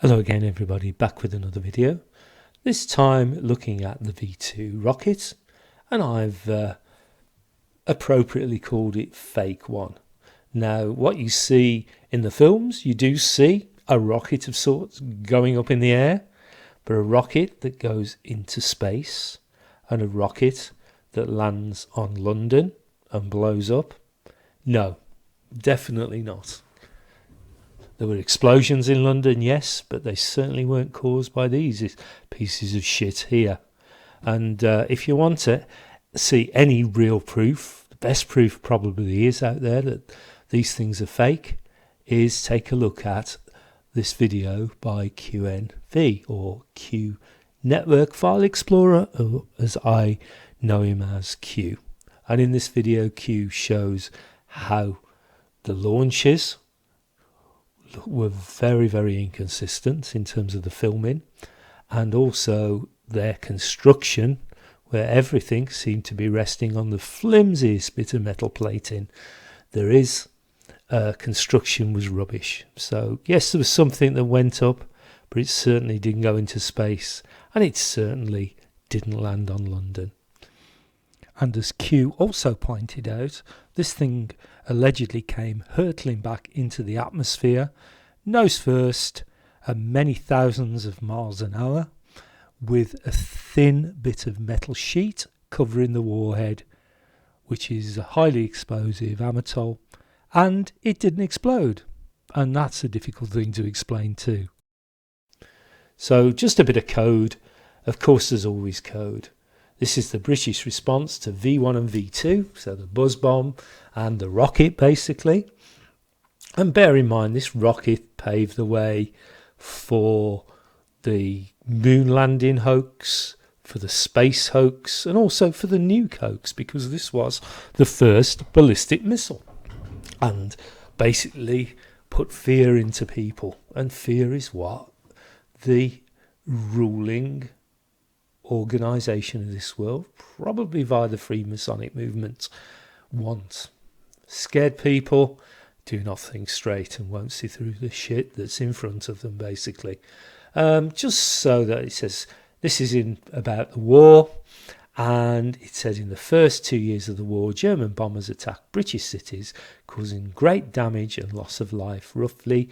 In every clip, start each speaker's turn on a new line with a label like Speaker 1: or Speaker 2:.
Speaker 1: Hello again everybody, back with another video. This time looking at the V2 rocket, and I've appropriately called it Fake 1. Now what you see in the films, you do see a rocket of sorts going up in the air, but a rocket that goes into space and a rocket that lands on London and blows up, no, definitely not. There were explosions in London, yes, but they certainly weren't caused by these pieces of shit here. And if you want to see any real proof, the best proof probably is out there that these things are fake, is take a look at this video by QNFee, or Q Network File Explorer, or as I know him as Q. And in this video, Q shows how the launches were very, very inconsistent in terms of the filming, and also their construction, where everything seemed to be resting on the flimsiest bit of metal plating. Construction was rubbish. So yes, there was something that went up, but it certainly didn't go into space, and it certainly didn't land on London. And as Q also pointed out, this thing allegedly came hurtling back into the atmosphere, nose first, at many thousands of miles an hour, with a thin bit of metal sheet covering the warhead, which is a highly explosive amatol, and it didn't explode. And that's a difficult thing to explain too. So just a bit of code. Of course, there's always code. This is the British response to V1 and V2, so the buzz bomb and the rocket basically. And bear in mind, this rocket paved the way for the moon landing hoax, for the space hoax, and also for the nuke hoax, because this was the first ballistic missile. And basically put fear into people. And fear is what the ruling organisation of this world, probably via the Freemasonic movement, wants. Scared people do not think straight and won't see through the shit that's in front of them, basically. Just so that it says this is about the war, and it says in the first 2 years of the war, German bombers attacked British cities, causing great damage and loss of life. Roughly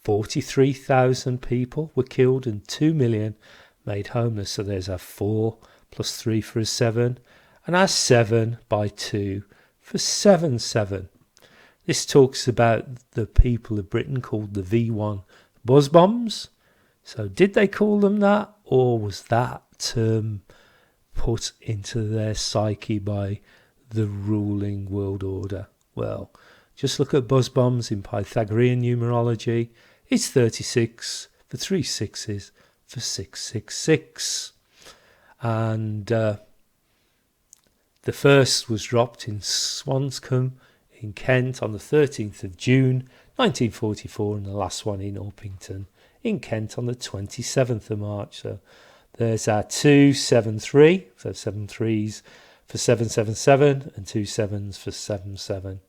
Speaker 1: 43,000 people were killed and 2 million made homeless. So there's our 4 plus 3 for a 7, and our 7 by 2 for 7. This talks about the people of Britain called the V1 buzz bombs. So did they call them that, or was that term put into their psyche by the ruling world order? Well, just look at buzz bombs in Pythagorean numerology. It's 36 for 3 sixes for 666. And the first was dropped in Swanscombe in Kent on the 13th of June 1944, and the last one in Orpington in Kent on the 27th of March. So there's our 273, so 7 threes for 777 and 2 sevens for 77.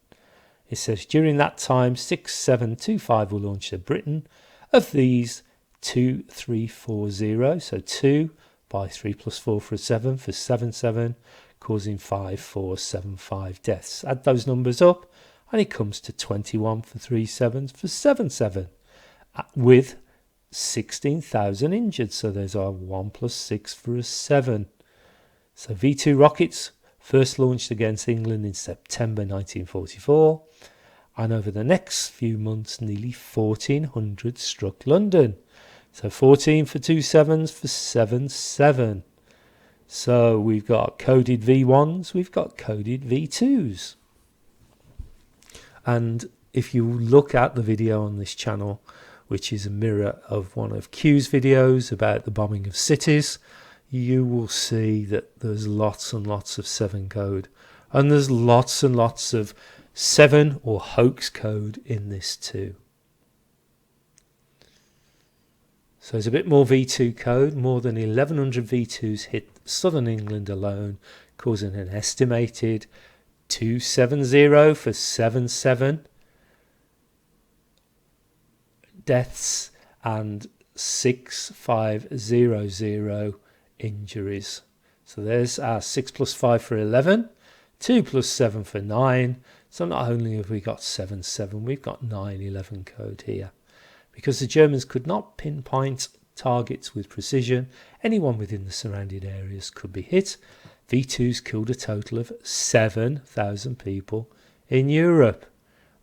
Speaker 1: It says during that time 6725 were launched at Britain. Of these, 2340, so 2 by 3 plus 4 for a 7 for 77, causing 5475 deaths. Add those numbers up and it comes to 21 for 3 sevens for 77, with 16,000 injured. So there's our 1 plus 6 for a 7. So V2 rockets first launched against England in September 1944, and over the next few months nearly 1,400 struck London. So 14 for 2 sevens for 77. So we've got coded V1s, we've got coded V2s. And if you look at the video on this channel, which is a mirror of one of Q's videos about the bombing of cities, you will see that there's lots and lots of 7 code. And there's lots and lots of 7 or hoax code in this too. So there's a bit more V2 code. More than 1,100 V2s hit southern England alone, causing an estimated 270 for 77 deaths and 6,500 injuries. So there's our 6 plus 5 for 11, 2 plus 7 for 9. So not only have we got 7-7, we've got 9-11 code here. Because the Germans could not pinpoint targets with precision, anyone within the surrounded areas could be hit. V2s killed a total of 7,000 people in Europe.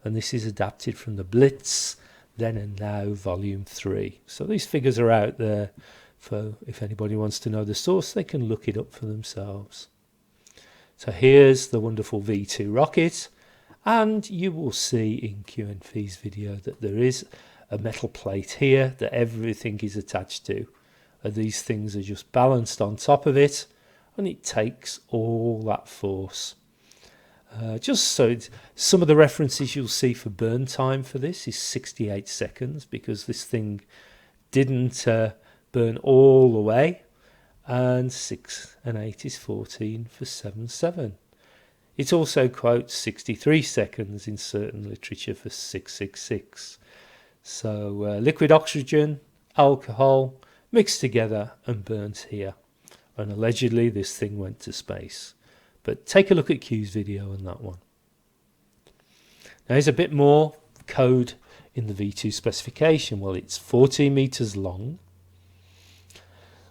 Speaker 1: And this is adapted from the Blitz, Then and Now, Volume 3. So these figures are out there for if anybody wants to know the source, they can look it up for themselves. So here's the wonderful V2 rocket. And you will see in QNFee's video that there is a metal plate here that everything is attached to. And these things are just balanced on top of it, and it takes all that force. Just so some of the references you'll see for burn time for this is 68 seconds, because this thing didn't burn all the way, and 6 and 8 is 14 for 7-7. It also quotes 63 seconds in certain literature for 666. So liquid oxygen, alcohol, mixed together and burnt here. And allegedly this thing went to space. But take a look at Q's video on that one. Now there's a bit more code in the V2 specification. Well, it's 14 meters long.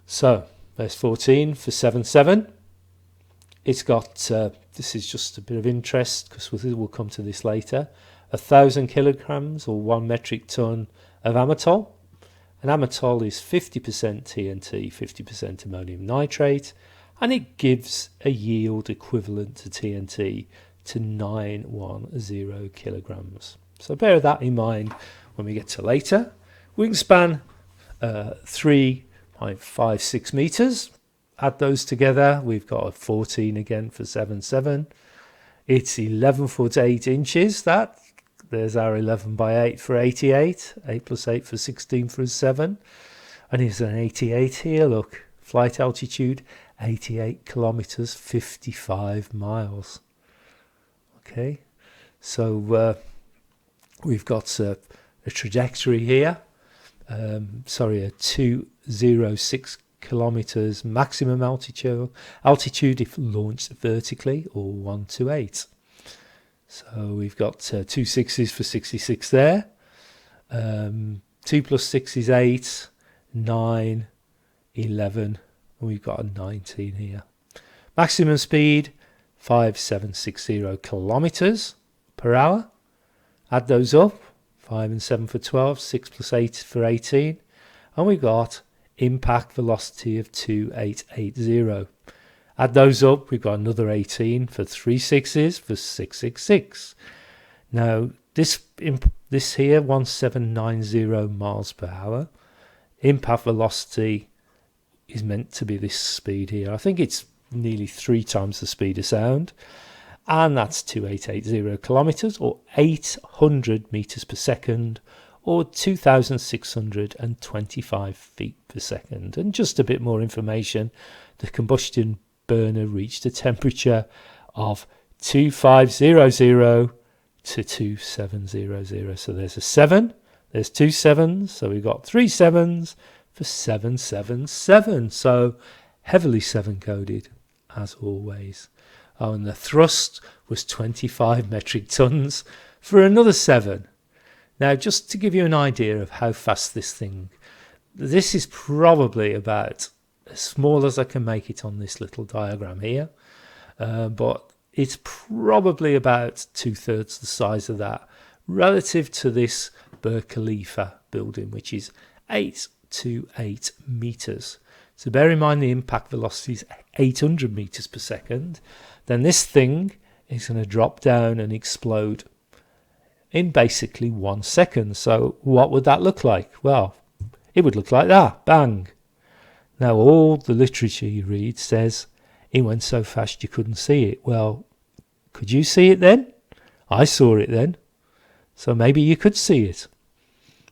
Speaker 1: So there's 14 for 7-7. It's got, this is just a bit of interest because we'll come to this later, 1,000 kilograms or 1 metric ton of amatol. And amatol is 50% TNT, 50% ammonium nitrate, and it gives a yield equivalent to TNT to 910 kilograms. So bear that in mind when we get to later. Wingspan 3.56 meters. Add those together, we've got a 14 again for 7-7. It's 11 foot 8 inches. There's our 11 by 8 for 88. 8 plus 8 for 16 for 7. And here's an 88 here, look. Flight altitude 88 kilometers, 55 miles. Okay, so we've got a trajectory here. A 206 kilometers maximum altitude if launched vertically, or 128. So we've got 2 6s for 66 there. 2 plus 6 is 8, 9, 11, and we've got a 19 here. Maximum speed 5760 kilometers per hour. Add those up, 5 and 7 for 12, 6 plus 8 for 18, and we've got impact velocity of 2880. Add those up, we've got another 18 for 3 6s for 666. Now this here 1790 miles per hour. Impact velocity is meant to be this speed here. I think it's nearly 3 times the speed of sound, and that's 2880 kilometers or 800 meters per second, or 2,625 feet per second. And just a bit more information, the combustion burner reached a temperature of 2500 to 2700. So there's a 7, there's 2 7s, so we've got 3 7s for 777. So heavily 7 coded as always. Oh, and the thrust was 25 metric tons for another 7. Now, just to give you an idea of how fast this is probably about as small as I can make it on this little diagram here, but it's probably about 2/3 the size of that relative to this Burj Khalifa building, which is 828 meters. So bear in mind the impact velocity is 800 meters per second. Then this thing is going to drop down and explode in basically 1 second. So what would that look like? Well, it would look like that. Bang. Now all the literature you read says it went so fast you couldn't see it. Well, could you see it then? I saw it then. So maybe you could see it.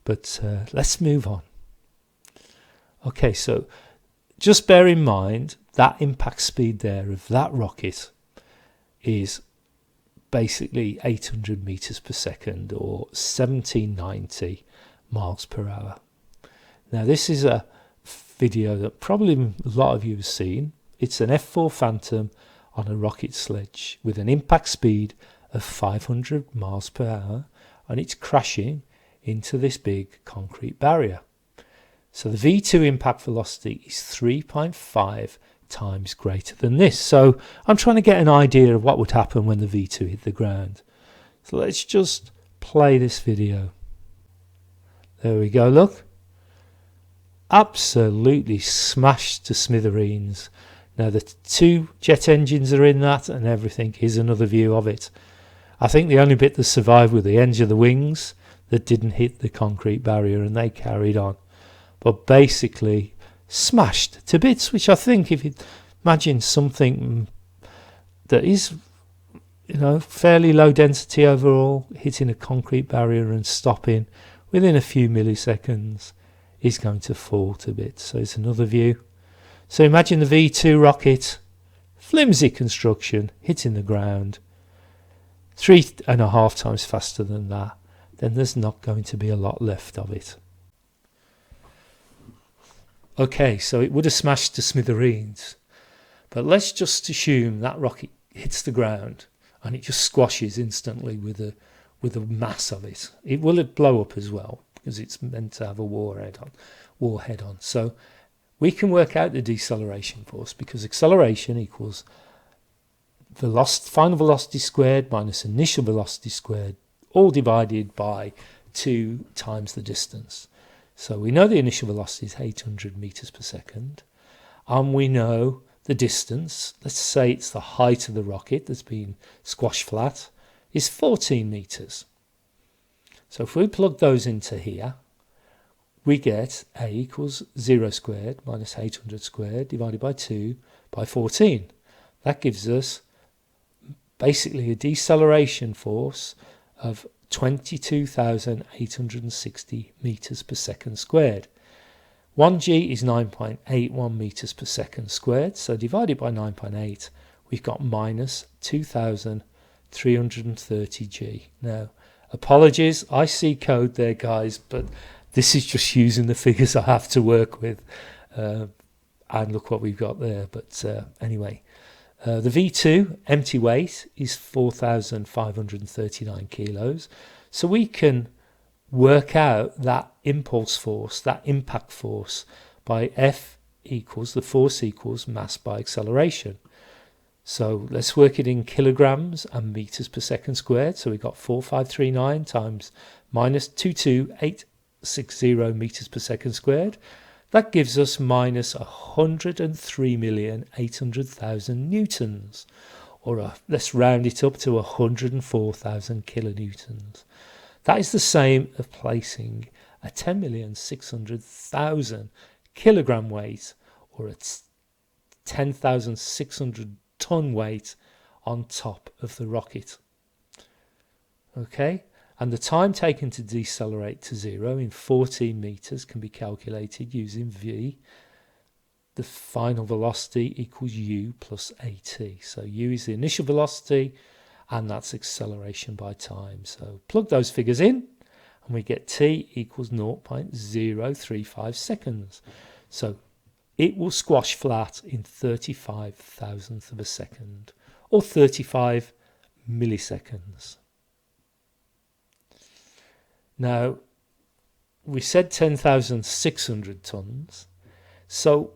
Speaker 1: But let's move on. Okay, so just bear in mind that impact speed there of that rocket is basically 800 meters per second or 1790 miles per hour. Now this is a video that probably a lot of you have seen. It's an F4 Phantom on a rocket sledge with an impact speed of 500 miles per hour, and it's crashing into this big concrete barrier. So the V2 impact velocity is 3.5 times greater than this. So I'm trying to get an idea of what would happen when the V2 hit the ground. So let's just play this video. There we go, look. Absolutely smashed to smithereens. Now the 2 jet engines are in that and everything. Here's another view of it. I think the only bit that survived were the ends of the wings that didn't hit the concrete barrier, and they carried on. But basically smashed to bits, which I think, if you imagine something that is, you know, fairly low density overall, hitting a concrete barrier and stopping within a few milliseconds, is going to fall to bits. So it's another view. So imagine the V2 rocket, flimsy construction, hitting the ground 3.5 times faster than that. Then there's not going to be a lot left of it. Okay, so it would have smashed to smithereens, but let's just assume that rocket hits the ground and it just squashes instantly with a mass of it. It will blow up as well because it's meant to have a warhead on. So we can work out the deceleration force, because acceleration equals final velocity squared minus initial velocity squared, all divided by 2 times the distance. So we know the initial velocity is 800 meters per second, and we know the distance, let's say it's the height of the rocket that's been squashed flat, is 14 meters. So if we plug those into here, we get A equals 0 squared minus 800 squared divided by 2 by 14. That gives us basically a deceleration force of 22,860 meters per second squared. 1g is 9.81 meters per second squared, so divided by 9.8, we've got minus 2,330 g. Now, apologies, I see code there, guys, but this is just using the figures I have to work with, and look what we've got there. But anyway, the V2 empty weight is 4,539 kilos, so we can work out that impulse force, that impact force, by F equals, the force equals mass by acceleration. So let's work it in kilograms and meters per second squared. So we've got 4,539 times minus 22,860 meters per second squared. That gives us minus 103,800,000 newtons, or let's round it up to 104,000 kilonewtons. That is the same as placing a 10,600,000 kilogram weight, or a 10,600 ton weight on top of the rocket. Okay, and the time taken to decelerate to 0 in 14 meters can be calculated using V. The final velocity equals u plus at. So u is the initial velocity, and that's acceleration by time. So plug those figures in, and we get t equals 0.035 seconds. So it will squash flat in 35 thousandths of a second, or 35 milliseconds. Now, we said 10,600 tons, so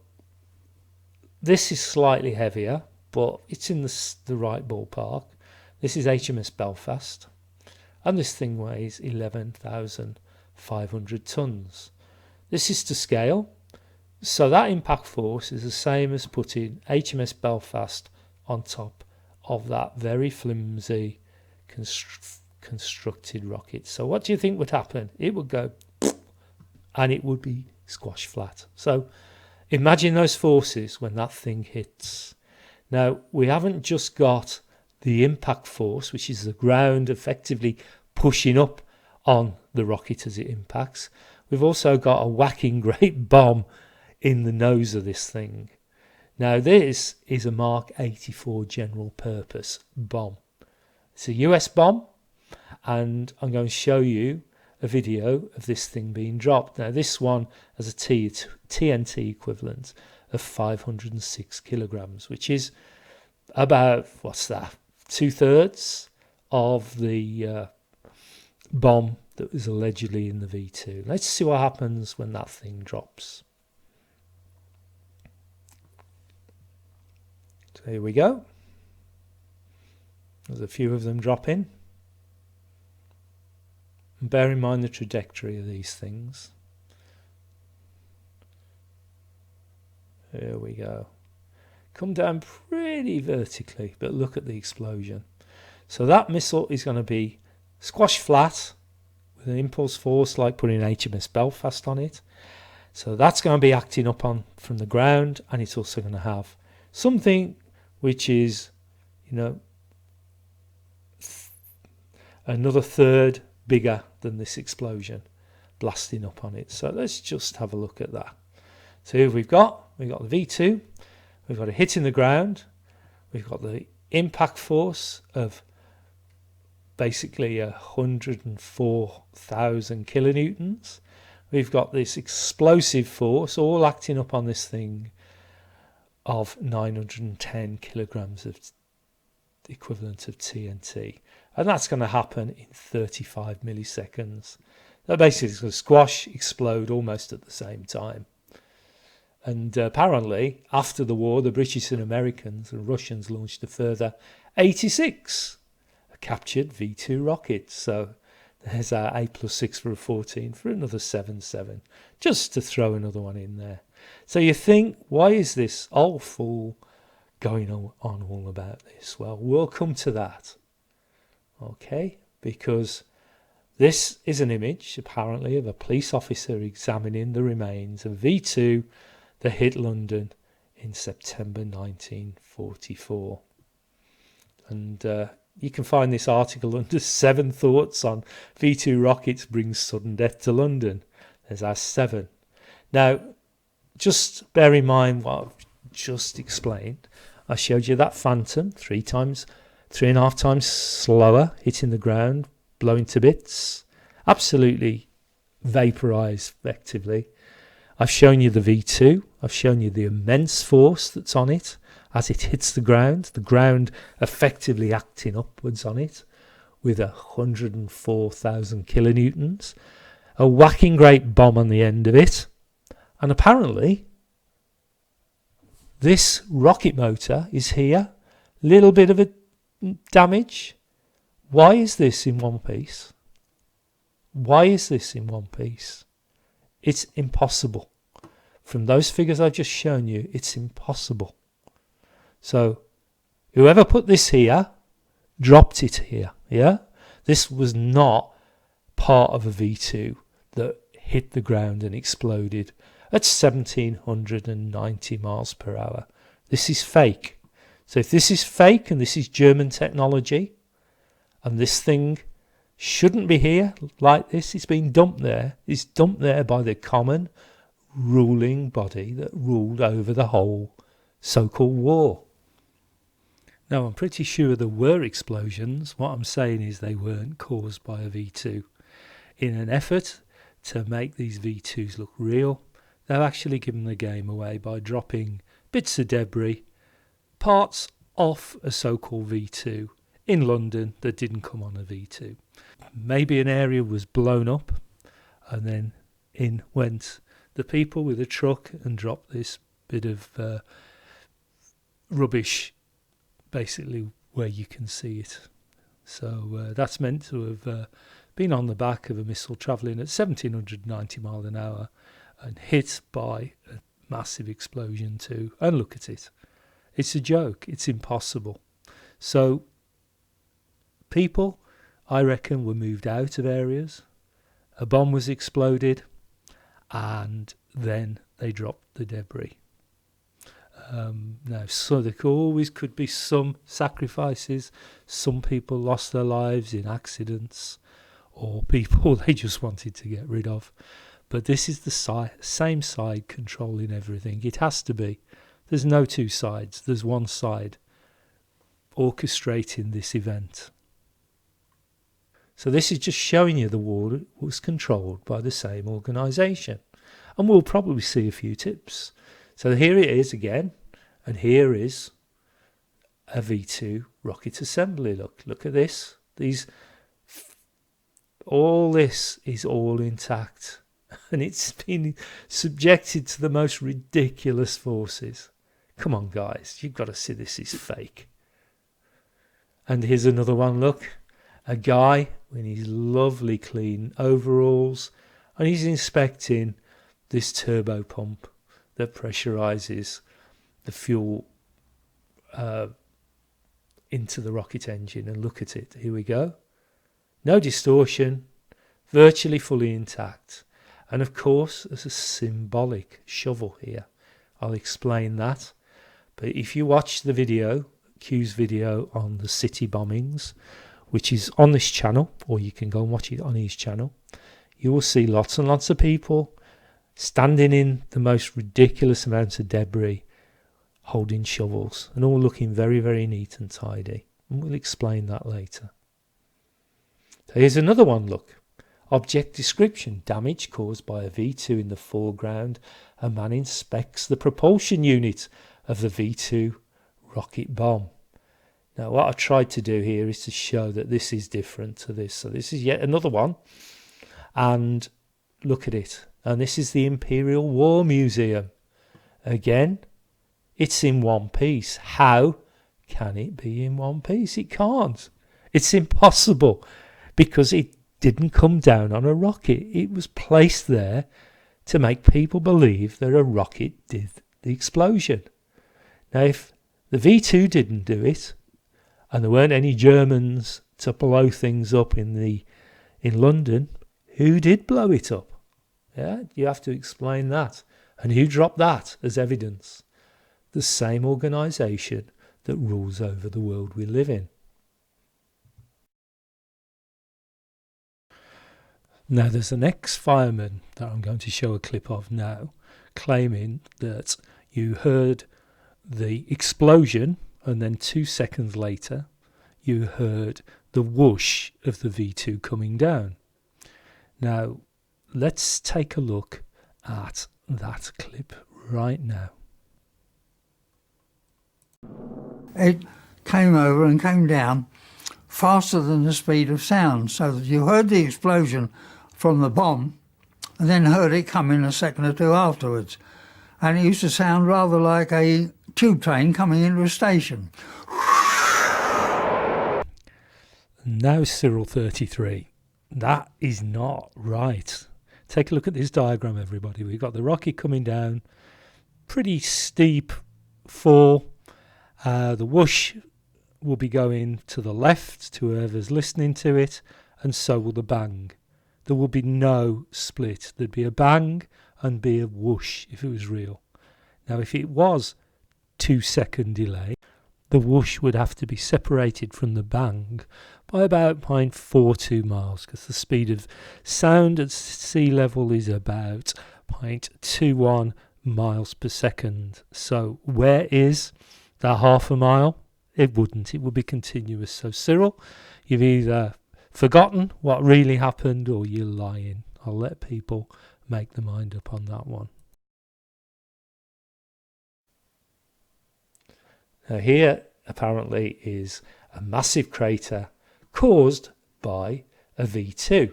Speaker 1: this is slightly heavier, but it's in the right ballpark. This is HMS Belfast, and this thing weighs 11,500 tons. This is to scale, so that impact force is the same as putting HMS Belfast on top of that very flimsy constructed rocket. So what do you think would happen? It would go and it would be squashed flat. So imagine those forces when that thing hits. Now, we haven't just got the impact force, which is the ground effectively pushing up on the rocket as it impacts. We've also got a whacking great bomb in the nose of this thing. Now, this is a Mark 84 general purpose bomb. It's a US bomb, and I'm going to show you a video of this thing being dropped. Now this one has a TNT equivalent of 506 kilograms, which is about, what's that, 2/3 of the bomb that was allegedly in the V2. Let's see what happens when that thing drops. So here we go. There's a few of them dropping. And bear in mind the trajectory of these things. Here we go. Come down pretty vertically, but look at the explosion. So that missile is going to be squashed flat with an impulse force like putting HMS Belfast on it. So that's going to be acting up on from the ground, and it's also going to have something which is, another third bigger than this explosion blasting up on it. So let's just have a look at that. So here we've got the V2, we've got a hit in the ground, we've got the impact force of basically 104,000 kilonewtons. We've got this explosive force all acting up on this thing of 910 kilograms of the equivalent of TNT. And that's going to happen in 35 milliseconds. That basically is going to squash, explode almost at the same time. And apparently, after the war, the British and Americans and Russians launched a further 86 captured V2 rockets. So there's our 8+6 for a 14 for another 7.7, just to throw another one in there. So you think, why is this old fool going on all about this? Well, we'll come to that. Okay, because this is an image, apparently, of a police officer examining the remains of V2 that hit London in September 1944. And you can find this article under 7 thoughts on V2 rockets bring sudden death to London. There's our 7. Now, just bear in mind what I've just explained. I showed you that Phantom 3.5 times slower, hitting the ground, blowing to bits, absolutely vaporized effectively. I've shown you the V2. I've shown you the immense force that's on it as it hits the ground effectively acting upwards on it with 104,000 kilonewtons, a whacking great bomb on the end of it. And apparently this rocket motor is here, little bit of a damage. Why is this in one piece? Why is this in one piece? It's impossible. From those figures I've just shown you, it's impossible. So whoever put this here dropped it here. Yeah, this was not part of a V2 that hit the ground and exploded at 1790 miles per hour. This is fake. So if this is fake and this is German technology and this thing shouldn't be here like this, it's been dumped there. It's dumped there by the common ruling body that ruled over the whole so-called war. Now, I'm pretty sure there were explosions. What I'm saying is they weren't caused by a V2. In an effort to make these V2s look real, they've actually given the game away by dropping bits of debris, parts off a so-called V2 in London that didn't come on a V2. Maybe an area was blown up and then in went the people with a truck and dropped this bit of rubbish basically where you can see it. So that's meant to have been on the back of a missile travelling at 1790 miles an hour and hit by a massive explosion too. And look at it. It's a joke. It's impossible. So people, I reckon, were moved out of areas. A bomb was exploded and then they dropped the debris. Now, so there always could be some sacrifices. Some people lost their lives in accidents or people they just wanted to get rid of. But this is the same side controlling everything. It has to be. There's no two sides. There's one side orchestrating this event. So this is just showing you the war was controlled by the same organisation. And we'll probably see a few tips. So here it is again, and here is a V2 rocket assembly. Look at this. All this is all intact, and it's been subjected to the most ridiculous forces. Come on, guys, you've got to see this is fake. And here's another one, look. A guy in his lovely clean overalls, and he's inspecting this turbo pump that pressurizes the fuel into the rocket engine. And look at it. Here we go. No distortion, virtually fully intact. And of course, there's a symbolic shovel here. I'll explain that. But if you watch the video, Q's video on the city bombings, which is on this channel, or you can go and watch it on his channel, you will see lots and lots of people standing in the most ridiculous amounts of debris, holding shovels, and all looking very, very neat and tidy. And we'll explain that later. So here's another one, look. Object description: damage caused by a V2 in the foreground. A man inspects the propulsion unit of the V2 rocket bomb. Now what I've tried to do here is to show that this is different to this. So this is yet another one. And look at it. And this is the Imperial War Museum. Again, it's in one piece. How can it be in one piece? It can't. It's impossible, because it didn't come down on a rocket. It was placed there to make people believe that a rocket did the explosion. Now, if the V2 didn't do it, and there weren't any Germans to blow things up in London, who did blow it up? Yeah, you have to explain that. And who dropped that as evidence? The same organisation that rules over the world we live in. Now, there's an ex-fireman that I'm going to show a clip of now, claiming that you heard the explosion, and then 2 seconds later, you heard the whoosh of the V2 coming down. Now, let's take a look at that clip right now.
Speaker 2: It came over and came down faster than the speed of sound, so that you heard the explosion from the bomb and then heard it come in a second or two afterwards. And it used to sound rather like a tube train coming into a station.
Speaker 1: Now, Cyril 33, that is not right. Take a look at this diagram, everybody. We've got the rocket coming down, pretty steep fall. The whoosh will be going to the left to whoever's listening to it, and so will the bang. There will be no split. There'd be a bang and be a whoosh if it was real. Now, if it was 2 second delay, the whoosh would have to be separated from the bang by about 0.42 miles, because the speed of sound at sea level is about 0.21 miles per second. So where is that half a mile? It wouldn't. It would be continuous. So Cyril, you've either forgotten what really happened or you're lying. I'll let people make their mind up on that one. Now here apparently is a massive crater caused by a V2.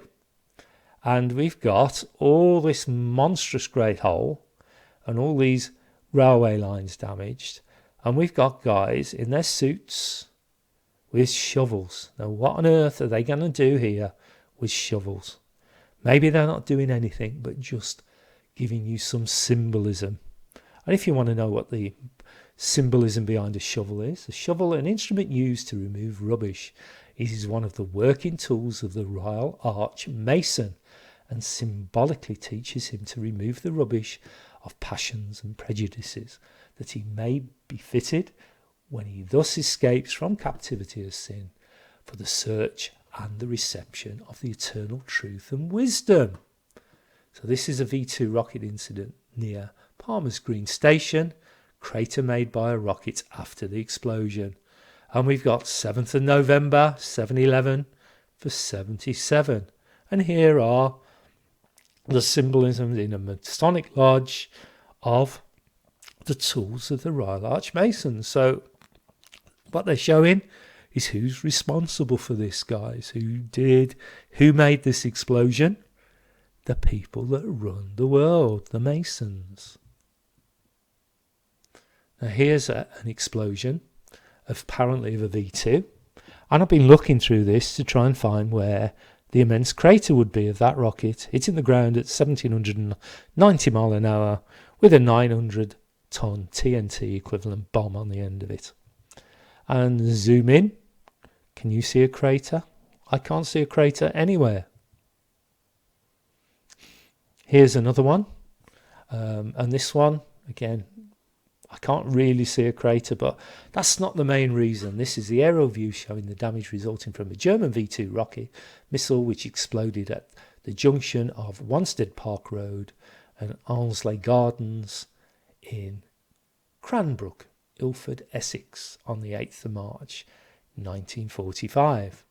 Speaker 1: And we've got all this monstrous great hole and all these railway lines damaged. And we've got guys in their suits with shovels. Now, what on earth are they going to do here with shovels? Maybe they're not doing anything, but just giving you some symbolism. And if you want to know what the symbolism behind a shovel is, a shovel, an instrument used to remove rubbish, it is one of the working tools of the Royal Arch Mason, and symbolically teaches him to remove the rubbish of passions and prejudices, that he may be fitted when he thus escapes from captivity of sin for the search and the reception of the eternal truth and wisdom. So this is a V2 rocket incident near Palmer's Green Station, crater made by a rocket after the explosion. And we've got 7th of November, 7/11, for 77. And here are the symbolism in a Masonic lodge of the tools of the Royal Archmasons. So what they're showing is who's responsible for this, guys. Who made this explosion? The people that run the world, the Masons. Now here's an explosion, apparently of a V2. And I've been looking through this to try and find where the immense crater would be of that rocket, hitting the ground at 1790 mile an hour with a 900-ton TNT equivalent bomb on the end of it. And zoom in. Can you see a crater? I can't see a crater anywhere. Here's another one. And this one, again, I can't really see a crater, but that's not the main reason. This is the aerial view showing the damage resulting from a German V2 rocket missile which exploded at the junction of Wanstead Park Road and Arnsley Gardens in Cranbrook, Ilford, Essex on the 8th of March 1945.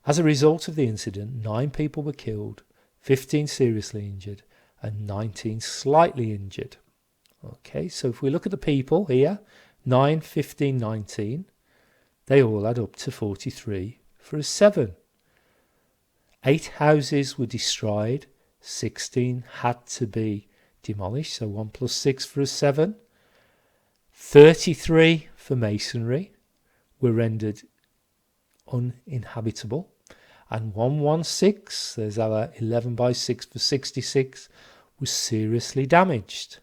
Speaker 1: As a result of the incident, 9 people were killed, 15 seriously injured and 19 slightly injured. Okay, so if we look at the people here, 9, 15, 19, they all add up to 43 for a 7. 8 houses were destroyed, 16 had to be demolished, so 1 plus 6 for a 7. 33 for masonry were rendered uninhabitable, and 116, there's our 11 by 6 for 66, was seriously damaged.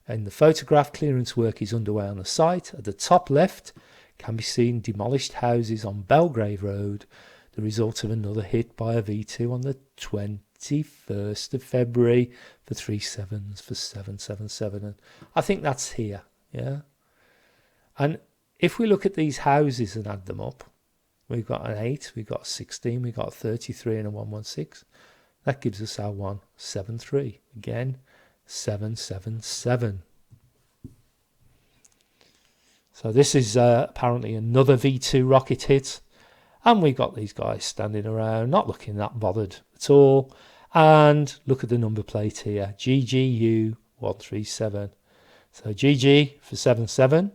Speaker 1: And the photograph clearance work is underway on the site. At the top left can be seen demolished houses on Belgrave Road, the result of another hit by a V2 on the 21st of February for 3 sevens for 777. And I think that's here, yeah. And if we look at these houses and add them up, we've got an 8, we've got 16, we've got 33 and a 116. That gives us our 173. Again, 777. So this is apparently another V2 rocket hit. And we got these guys standing around, not looking that bothered at all. And look at the number plate here, GGU 137. So GG for 77.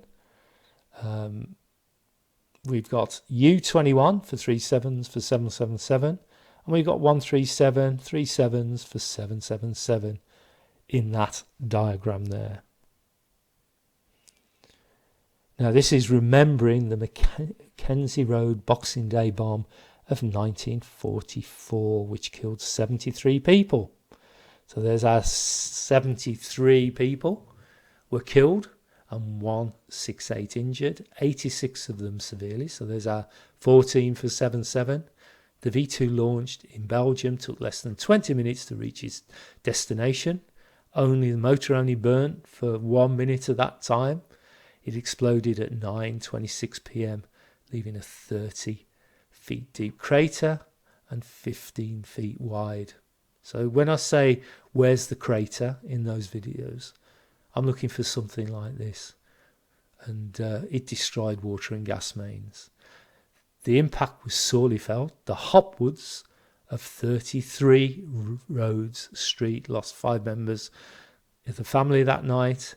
Speaker 1: We've got U21 for 3 sevens for 777. And we've got 137, 3 sevens for 777 in that diagram there. Now this is remembering the Mackenzie Road Boxing Day bomb of 1944, which killed 73 people. So there's our 73 people were killed and 168 injured, 86 of them severely. So there's our 14 for 77. The V2 launched in Belgium took less than 20 minutes to reach its destination. The motor only burnt for 1 minute of that time. It exploded at 9:26 p.m, leaving a 30 feet deep crater and 15 feet wide. So when I say, where's the crater in those videos, I'm looking for something like this. And it destroyed water and gas mains. The impact was sorely felt. The Hopwoods of 33 Rhodes Street lost 5 members of the family that night.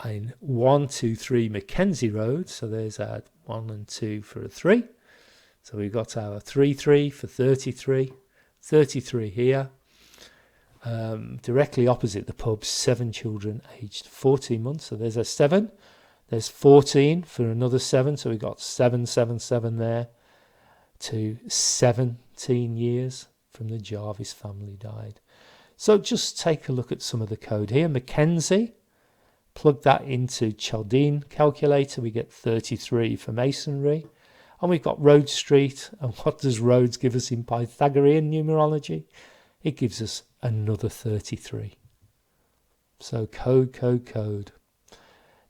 Speaker 1: In 123 Mackenzie Road, so there's our 1 and 2 for a 3. So we've got our 3 for 33, 33 here. Directly opposite the pub, 7 children aged 14 months. So there's a 7. There's 14 for another 7. So we've got 777 there to 17 years from the Jarvis family died. So just take a look at some of the code here. Mackenzie, plug that into Chaldean calculator. We get 33 for masonry. And we've got Rhodes Street. And what does Rhodes give us in Pythagorean numerology? It gives us another 33. So code.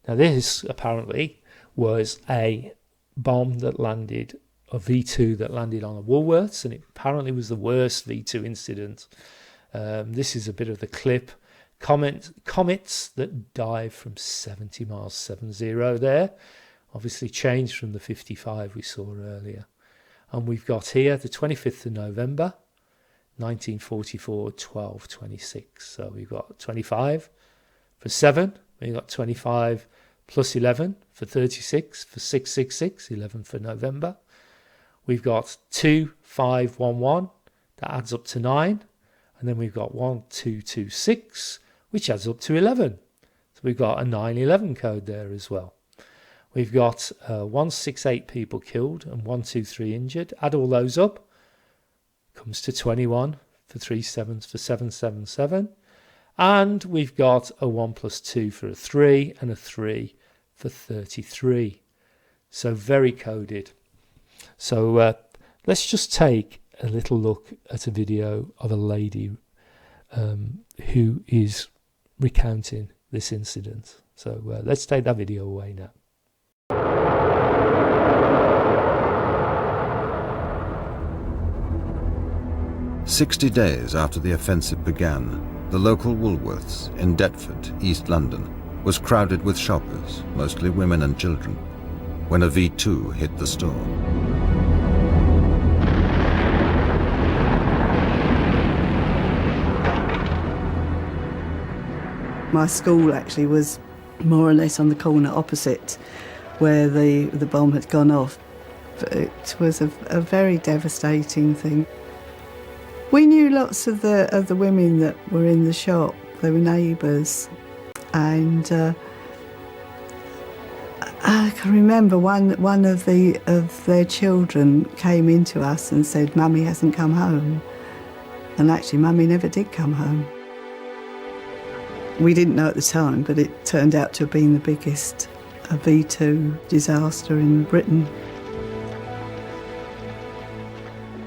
Speaker 1: Now this apparently was a bomb that landed, a V2 that landed on a Woolworths, and it apparently was the worst V2 incident. This is a bit of the clip. Comets that dive from 70 miles 70 there. Obviously changed from the 55 we saw earlier. And we've got here the 25th of November, 1944, 12:26. So we've got 25 for 7. We've got 25 plus 11 for 36 for 666, 11 for November. We've got 2511, that adds up to 9. And then we've got 1226, which adds up to 11. So we've got a 911 code there as well. We've got 168 people killed and 123 injured. Add all those up, comes to 21 for 3 sevens for 777. And we've got a 1 plus 2 for a 3 and a 3 for 33. So very coded. So let's just take a little look at a video of a lady who is recounting this incident. So let's take that video away now.
Speaker 3: "60 days after the offensive began, the local Woolworths in Deptford, East London, was crowded with shoppers, mostly women and children, when a V2 hit the store.
Speaker 4: My school actually was more or less on the corner opposite where the bomb had gone off. But it was a very devastating thing. We knew lots of the women that were in the shop. They were neighbours, and I can remember one of their children came into us and said, "Mummy hasn't come home," and actually Mummy never did come home. We didn't know at the time, but it turned out to have been the biggest V2 disaster in Britain.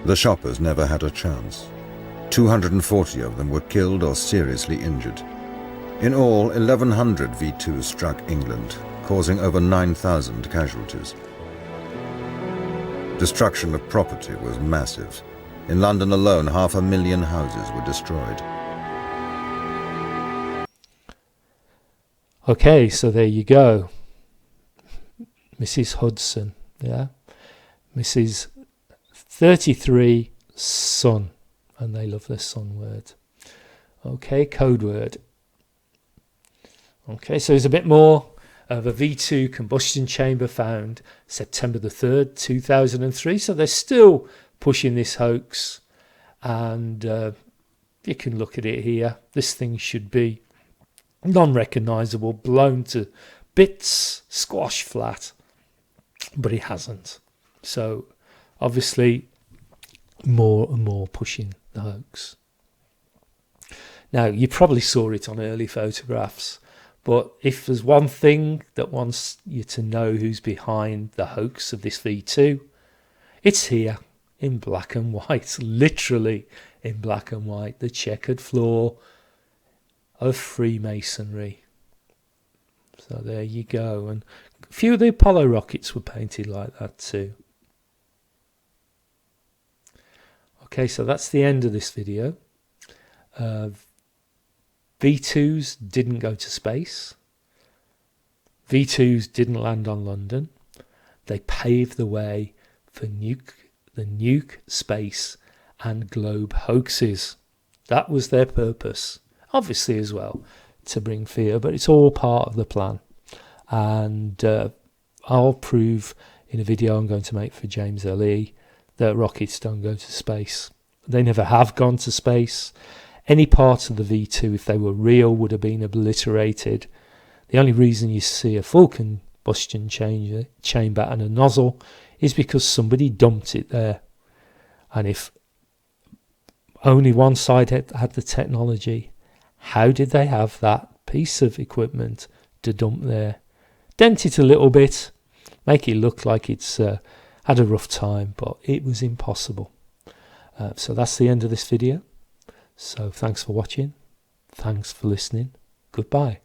Speaker 3: The shoppers never had a chance. 240 of them were killed or seriously injured. In all, 1,100 V2s struck England, causing over 9,000 casualties. Destruction of property was massive. In London alone, 500,000 houses were destroyed.
Speaker 1: Okay, so there you go. Mrs. Hudson, yeah. Mrs. 33, son. And they love their son word. Okay, code word. Okay, so there's a bit more of a V2 combustion chamber found September the 3rd, 2003. So they're still pushing this hoax. And you can look at it here. This thing should be non-recognisable, blown to bits, squash flat, but it hasn't. So obviously more and more pushing the hoax. Now you probably saw it on early photographs, but if there's one thing that wants you to know who's behind the hoax of this V2, it's here in black and white, literally in black and white, the checkered floor of Freemasonry. So there you go. And a few of the Apollo rockets were painted like that too. Okay, so that's the end of this video. V2s didn't go to space. V2s didn't land on London. They paved the way for the nuke, space and globe hoaxes. That was their purpose. Obviously as well to bring fear, but it's all part of the plan. And I'll prove in a video I'm going to make for James LE that rockets don't go to space. They never have gone to space. Any part of the V2, if they were real, would have been obliterated. The only reason you see a full combustion chamber and a nozzle is because somebody dumped it there. And if only one side had the technology, how did they have that piece of equipment to dump there? Dent it a little bit, make it look like it's had a rough time, but it was impossible. So that's the end of this video. So thanks for watching. Thanks for listening. Goodbye.